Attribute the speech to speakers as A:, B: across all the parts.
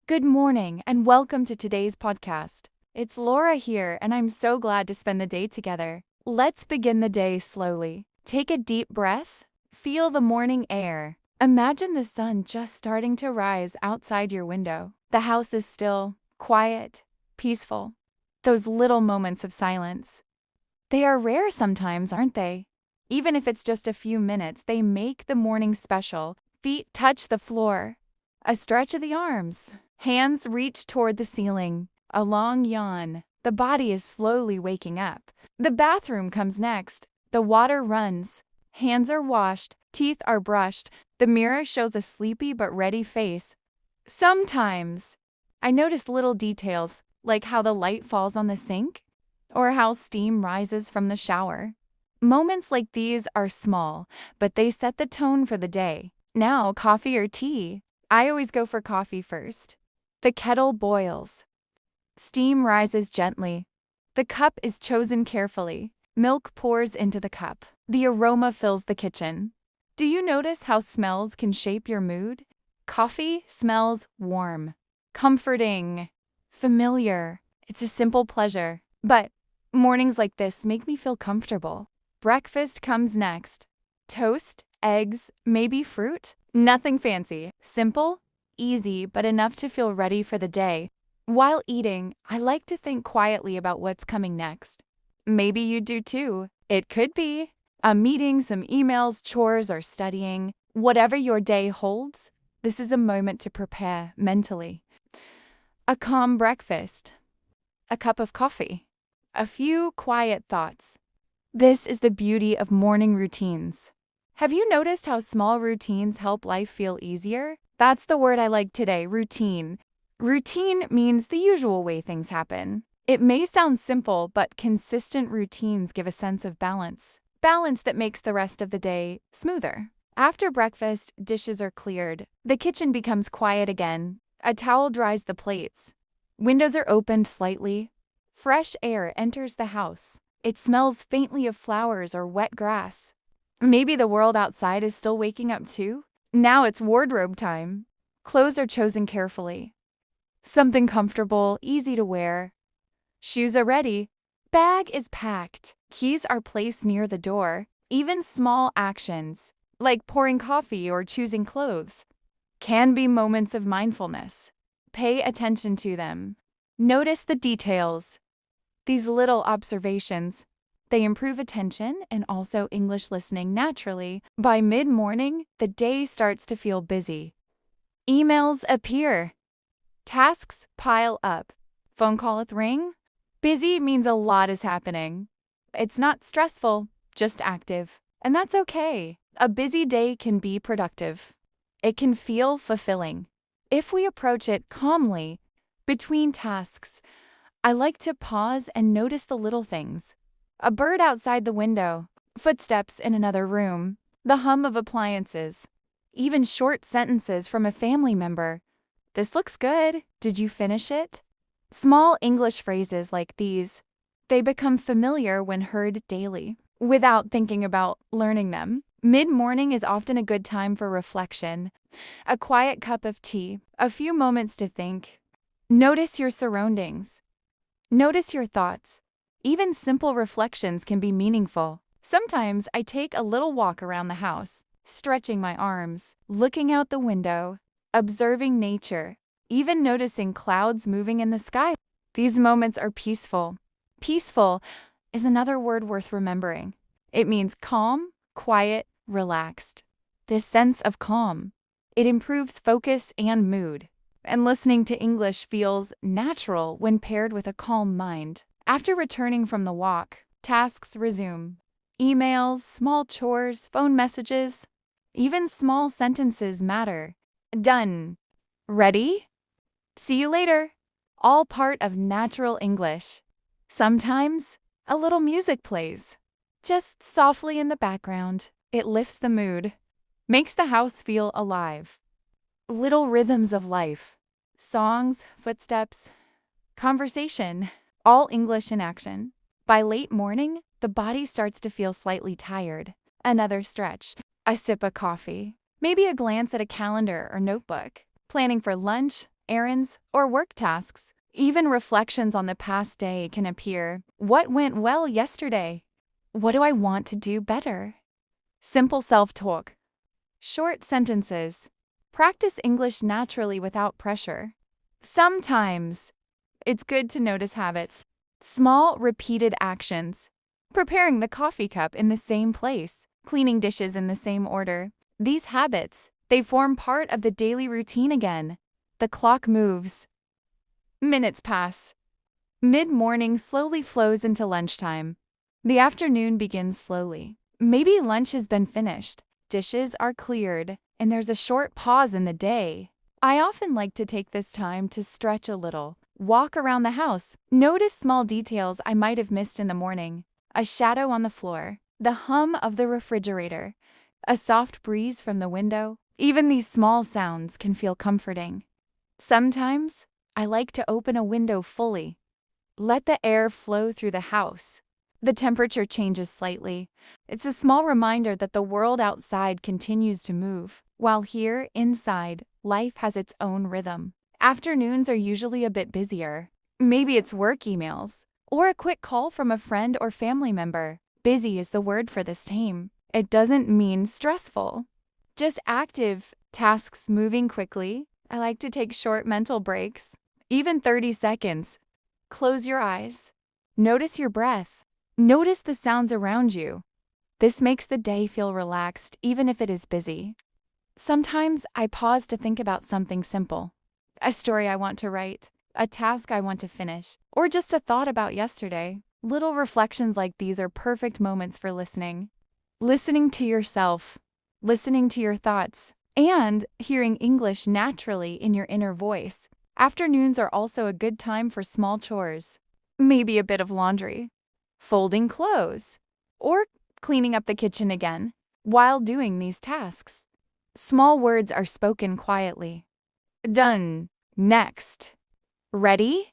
A: Good morning and welcome to today's podcast. It's Laura here and I'm so glad to spend the day together. Let's begin the day slowly. Take a deep breath. Feel the morning air. Imagine the sun just starting to rise outside your window. The house is still, quiet, peaceful. Those little moments of silence. They are rare sometimes, aren't they? Even if it's just a few minutes, they make the morning special. Feet touch the floor. A stretch of the arms. Hands reach toward the ceiling. A long yawn. The body is slowly waking up. The bathroom comes next. The water runs. Hands are washed. Teeth are brushed. The mirror shows a sleepy but ready face. Sometimes, I notice little details, like how the light falls on the sink, or how steam rises from the shower. Moments like these are small, but they set the tone for the day. Now, coffee or tea? I always go for coffee first. The kettle boils. Steam rises gently. The cup is chosen carefully. Milk pours into the cup. The aroma fills the kitchen. Do you notice how smells can shape your mood? Coffee smells warm, comforting, familiar. It's a simple pleasure. But mornings like this make me feel comfortable. Breakfast comes next. Toast, eggs, maybe fruit. Nothing fancy. Simple, easy, but enough to feel ready for the day. While eating, I like to think quietly about what's coming next. Maybe you do too. It could be a meeting, some emails, chores, or studying. Whatever your day holds, this is a moment to prepare mentally. A calm breakfast. A cup of coffee. A few quiet thoughts. This is the beauty of morning routines. Have you noticed how small routines help life feel easier? That's the word I like today, routine. Routine means the usual way things happen. It may sound simple, but consistent routines give a sense of balance. Balance that makes the rest of the day smoother. After breakfast, dishes are cleared. The kitchen becomes quiet again. A towel dries the plates. Windows are opened slightly. Fresh air enters the house. It smells faintly of flowers or wet grass. Maybe the world outside is still waking up too? Now it's wardrobe time. Clothes are chosen carefully. Something comfortable, easy to wear. Shoes are ready. Bag is packed. Keys are placed near the door. Even small actions, like pouring coffee or choosing clothes, can be moments of mindfulness. Pay attention to them. Notice the details. These little observations, they improve attention and also English listening naturally. By mid-morning, the day starts to feel busy. Emails appear. Tasks pile up. Phone calleth ring. Busy means a lot is happening. It's not stressful, just active. And that's okay. A busy day can be productive. It can feel fulfilling. If we approach it calmly, between tasks, I like to pause and notice the little things. A bird outside the window, footsteps in another room, the hum of appliances, even short sentences from a family member. This looks good. Did you finish it? Small English phrases like these, they become familiar when heard daily, without thinking about learning them. Mid-morning is often a good time for reflection. A quiet cup of tea, a few moments to think. Notice your surroundings. Notice your thoughts. Even simple reflections can be meaningful. Sometimes I take a little walk around the house, stretching my arms, looking out the window, observing nature, even noticing clouds moving in the sky. These moments are peaceful. Peaceful is another word worth remembering. It means calm, quiet, relaxed. This sense of calm, it improves focus and mood. And listening to English feels natural when paired with a calm mind. After returning from the walk, tasks resume. Emails, small chores, phone messages, even small sentences matter. Done. Ready? See you later. All part of natural English. Sometimes, a little music plays. Just softly in the background, it lifts the mood, makes the house feel alive. Little rhythms of life. Songs, footsteps, conversation, all English in action. By late morning, the body starts to feel slightly tired. Another stretch, a sip of coffee, maybe a glance at a calendar or notebook, planning for lunch, errands, or work tasks. Even reflections on the past day can appear. What went well yesterday? What do I want to do better? Simple self-talk. Short sentences. Practice English naturally without pressure. Sometimes it's good to notice habits. Small, repeated actions. Preparing the coffee cup in the same place, cleaning dishes in the same order. These habits, they form part of the daily routine again. The clock moves. Minutes pass. Mid-morning slowly flows into lunchtime. The afternoon begins slowly. Maybe lunch has been finished, dishes are cleared, and there's a short pause in the day. I often like to take this time to stretch a little, walk around the house, notice small details I might have missed in the morning. A shadow on the floor, the hum of the refrigerator, a soft breeze from the window. Even these small sounds can feel comforting. Sometimes, I like to open a window fully. Let the air flow through the house. The temperature changes slightly. It's a small reminder that the world outside continues to move, while here, inside, life has its own rhythm. Afternoons are usually a bit busier. Maybe it's work emails, or a quick call from a friend or family member. Busy is the word for this time. It doesn't mean stressful. Just active, tasks moving quickly. I like to take short mental breaks, even 30 seconds. Close your eyes. Notice your breath. Notice the sounds around you. This makes the day feel relaxed, even if it is busy. Sometimes I pause to think about something simple. A story I want to write, a task I want to finish, or just a thought about yesterday. Little reflections like these are perfect moments for listening. Listening to yourself, listening to your thoughts, and hearing English naturally in your inner voice. Afternoons are also a good time for small chores. Maybe a bit of laundry, folding clothes, or cleaning up the kitchen again. While doing these tasks, small words are spoken quietly. Done. Next. Ready?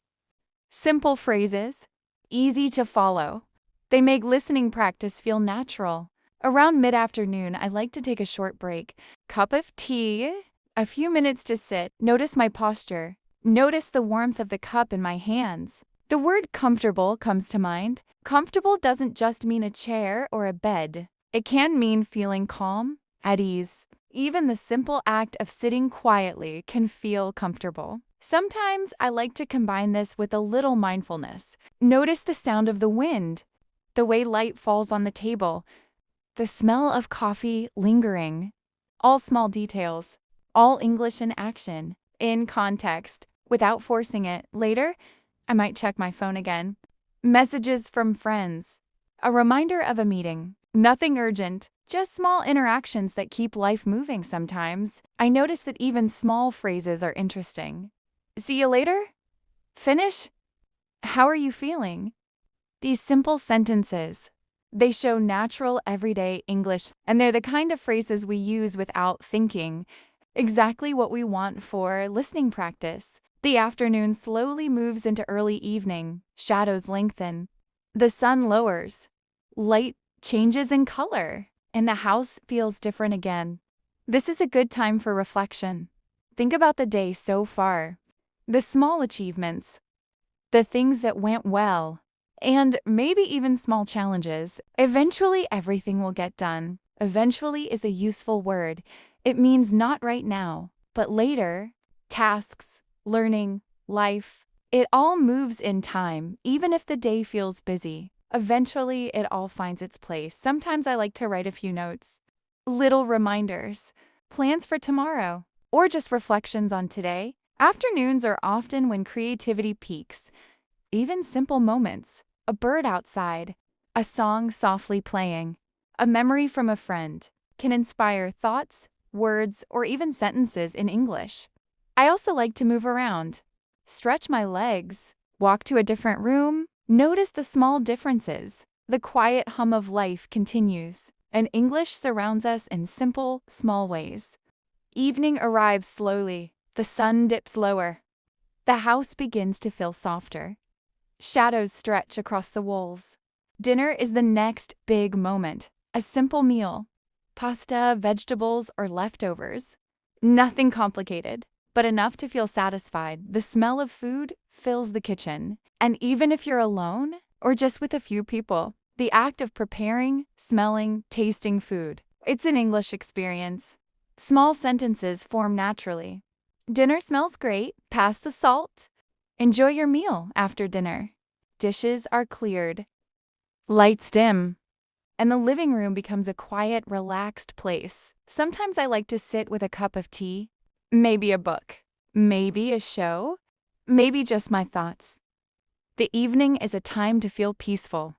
A: Simple phrases, easy to follow. They make listening practice feel natural. Around mid-afternoon, I like to take a short break. Cup of tea, a few minutes to sit, notice my posture, notice the warmth of the cup in my hands. The word comfortable comes to mind. Comfortable doesn't just mean a chair or a bed. It can mean feeling calm, at ease. Even the simple act of sitting quietly can feel comfortable. Sometimes I like to combine this with a little mindfulness. Notice the sound of the wind, the way light falls on the table, the smell of coffee lingering. All small details, all English in action, in context, without forcing it. Later, I might check my phone again. Messages from friends. A reminder of a meeting. Nothing urgent, just small interactions that keep life moving sometimes. I notice that even small phrases are interesting. See you later? Finish? How are you feeling? These simple sentences, they show natural everyday English, and they're the kind of phrases we use without thinking. Exactly what we want for listening practice. The afternoon slowly moves into early evening. Shadows lengthen. The sun lowers. Light changes in color, and the house feels different again. This is a good time for reflection. Think about the day so far, the small achievements, the things that went well, and maybe even small challenges. Eventually, everything will get done. Eventually is a useful word. It means not right now, but later. Tasks, learning, life, it all moves in time, even if the day feels busy. Eventually, it all finds its place. Sometimes I like to write a few notes. Little reminders, plans for tomorrow, or just reflections on today. Afternoons are often when creativity peaks. Even simple moments, a bird outside, a song softly playing, a memory from a friend, can inspire thoughts, words, or even sentences in English. I also like to move around, stretch my legs, walk to a different room, notice the small differences. The quiet hum of life continues, and English surrounds us in simple, small ways. Evening arrives slowly, the sun dips lower. The house begins to feel softer. Shadows stretch across the walls. Dinner is the next big moment, a simple meal. Pasta, vegetables, or leftovers. Nothing complicated. but enough to feel satisfied. The smell of food fills the kitchen. And even if you're alone or just with a few people, the act of preparing, smelling, tasting food, it's an English experience. Small sentences form naturally. Dinner smells great. Pass the salt. Enjoy your meal after dinner. Dishes are cleared. Lights dim. And the living room becomes a quiet, relaxed place. Sometimes I like to sit with a cup of tea, maybe a book, maybe a show, maybe just my thoughts. The evening is a time to feel peaceful.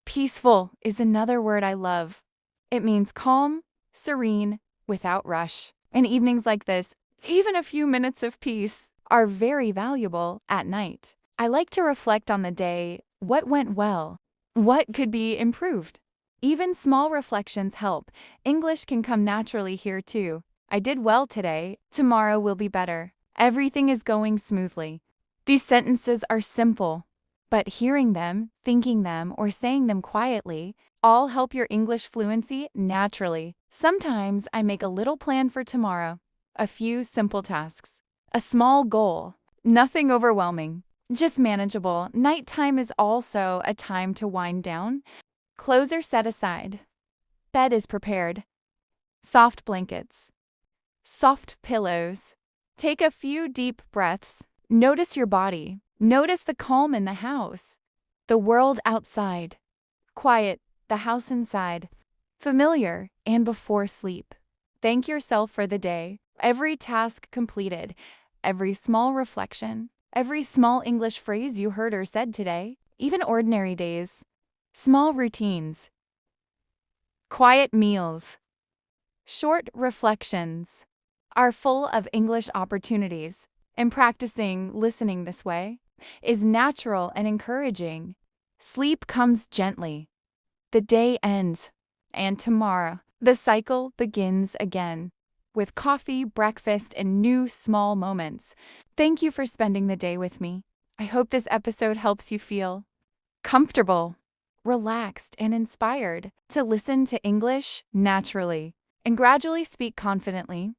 A: Peaceful is another word I love. It means calm, serene, without rush. In evenings like this, even a few minutes of peace are very valuable at night. I like to reflect on the day, what went well, what could be improved. Even small reflections help. English can come naturally here too. I did well today. Tomorrow will be better. Everything is going smoothly. These sentences are simple, but hearing them, thinking them, or saying them quietly all help your English fluency naturally. Sometimes I make a little plan for tomorrow, a few simple tasks, a small goal, nothing overwhelming, just manageable. Nighttime is also a time to wind down. Clothes are set aside. Bed is prepared. Soft blankets. Soft pillows. Take a few deep breaths. Notice your body. Notice the calm in the house. The world outside. Quiet, the house inside. Familiar, and before sleep. Thank yourself for the day. Every task completed. Every small reflection. Every small English phrase you heard or said today. Even ordinary days. Small routines. Quiet meals. Short reflections are full of English opportunities, and practicing listening this way is natural and encouraging. Sleep comes gently. The day ends, and tomorrow the cycle begins again with coffee, breakfast, and new small moments. Thank you for spending the day with me. I hope this episode helps you feel comfortable, relaxed, and inspired to listen to English naturally and gradually speak confidently.